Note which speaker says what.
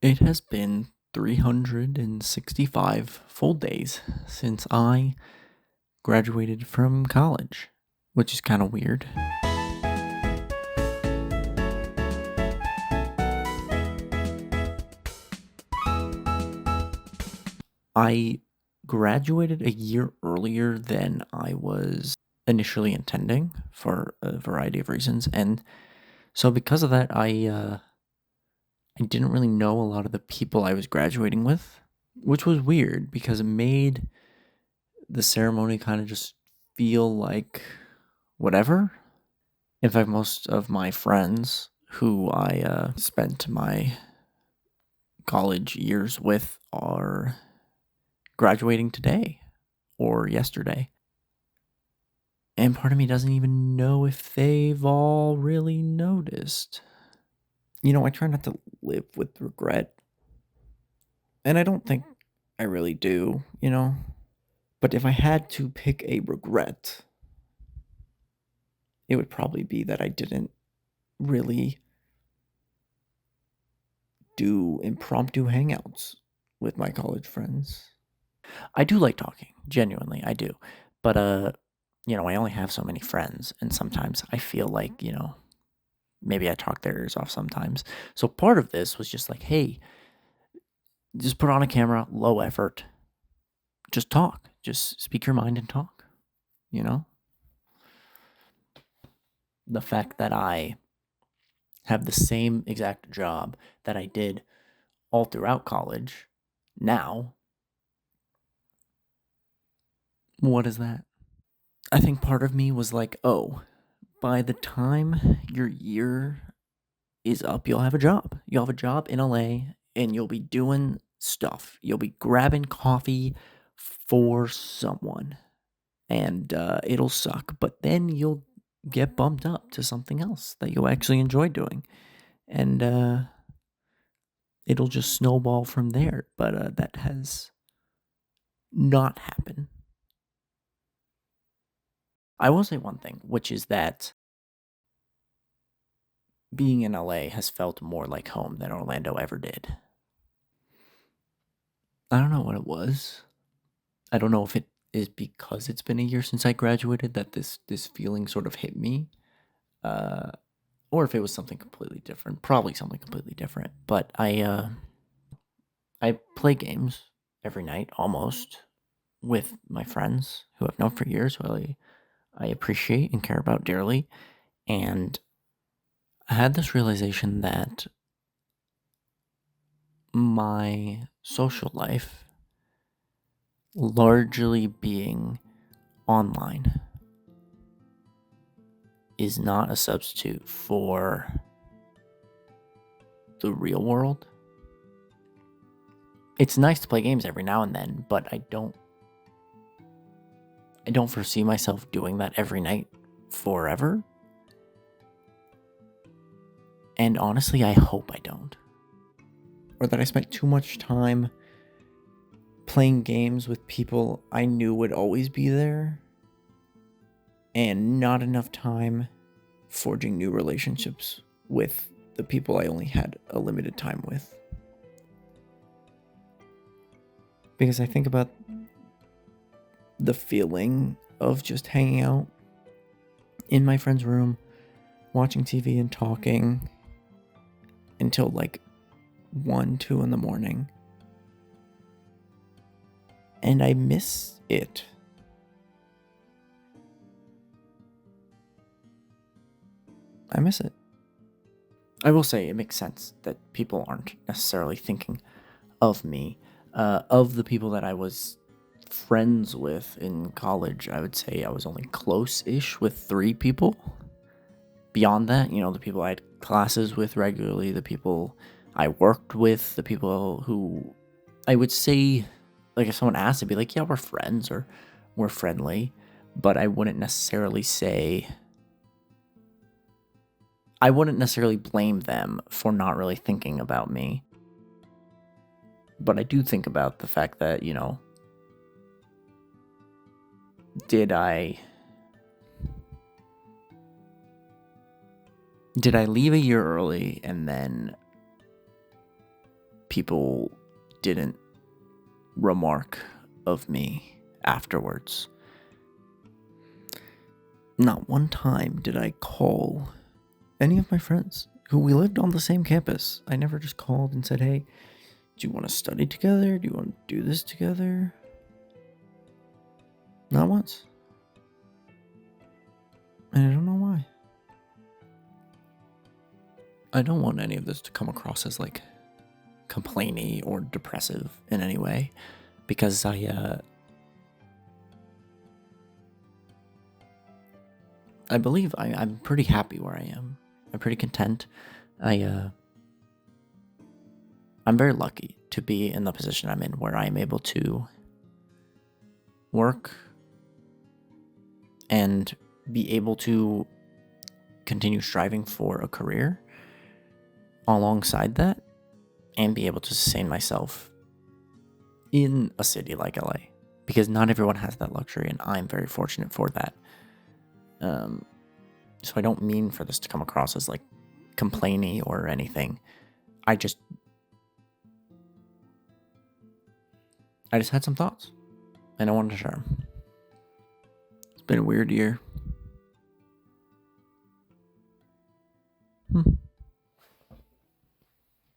Speaker 1: It has been 365 full days since I graduated from college, which is kind of weird. I graduated a year earlier than I was initially intending for a variety of reasons, and so because of that, I didn't really know a lot of the people I was graduating with, which was weird because it made the ceremony kind of just feel like whatever. In fact, most of my friends who I spent my college years with are graduating today or yesterday. And part of me doesn't even know if they've all really noticed. I try not to live with regret. And I don't think I really do. But if I had to pick a regret, it would probably be that I didn't really do impromptu hangouts with my college friends. I do like talking, genuinely, I do. But I only have so many friends, and sometimes I feel like, maybe I talk their ears off sometimes. So part of this was just like, hey, just put on a camera, low effort, just talk. Just speak your mind and talk, you know? The fact that I have the same exact job that I did all throughout college now, what is that? I think part of me was like, oh, by the time your year is up, you'll have a job. You'll have a job in LA and you'll be doing stuff. You'll be grabbing coffee for someone and it'll suck, but then you'll get bumped up to something else that you'll actually enjoy doing. And it'll just snowball from there. But that has not happened. I will say one thing, which is that being in LA has felt more like home than Orlando ever did. I don't know what it was. I don't know if it is because it's been a year since I graduated that this feeling sort of hit me, uh, or if it was something completely different. Probably something completely different. But I play games every night almost with my friends who I've known for years, who I appreciate and care about dearly, and I had this realization that my social life largely being online is not a substitute for the real world. It's nice to play games every now and then, but I don't foresee myself doing that every night forever. And honestly, I hope I don't. Or that I spent too much time playing games with people I knew would always be there and not enough time forging new relationships with the people I only had a limited time with. Because I think about the feeling of just hanging out in my friend's room, watching TV and talking until like 1, 2 in the morning. And I miss it. I miss it. I will say it makes sense that people aren't necessarily thinking of me. Of the people that I was friends with in college, I would say I was only close-ish with 3 people. Beyond that, the people I had classes with regularly, the people I worked with, the people who I would say, like if someone asked, I'd be like, yeah, we're friends or we're friendly, but I wouldn't necessarily blame them for not really thinking about me. But I do think about the fact that, did I leave a year early and then people didn't remark of me afterwards. Not one time did I call any of my friends who we lived on the same campus. I never just called and said, hey, do you want to study together? Do you want to do this together? Not once. And I don't know why. I don't want any of this to come across as like complainy or depressive in any way, because I believe I'm pretty happy where I am. I'm pretty content. I'm very lucky to be in the position I'm in, where I'm able to work and be able to continue striving for a career alongside that, and be able to sustain myself in a city like LA, because not everyone has that luxury, and I'm very fortunate for that. So I don't mean for this to come across as like complainy or anything. I just had some thoughts, and I wanted to share them. It's been a weird year.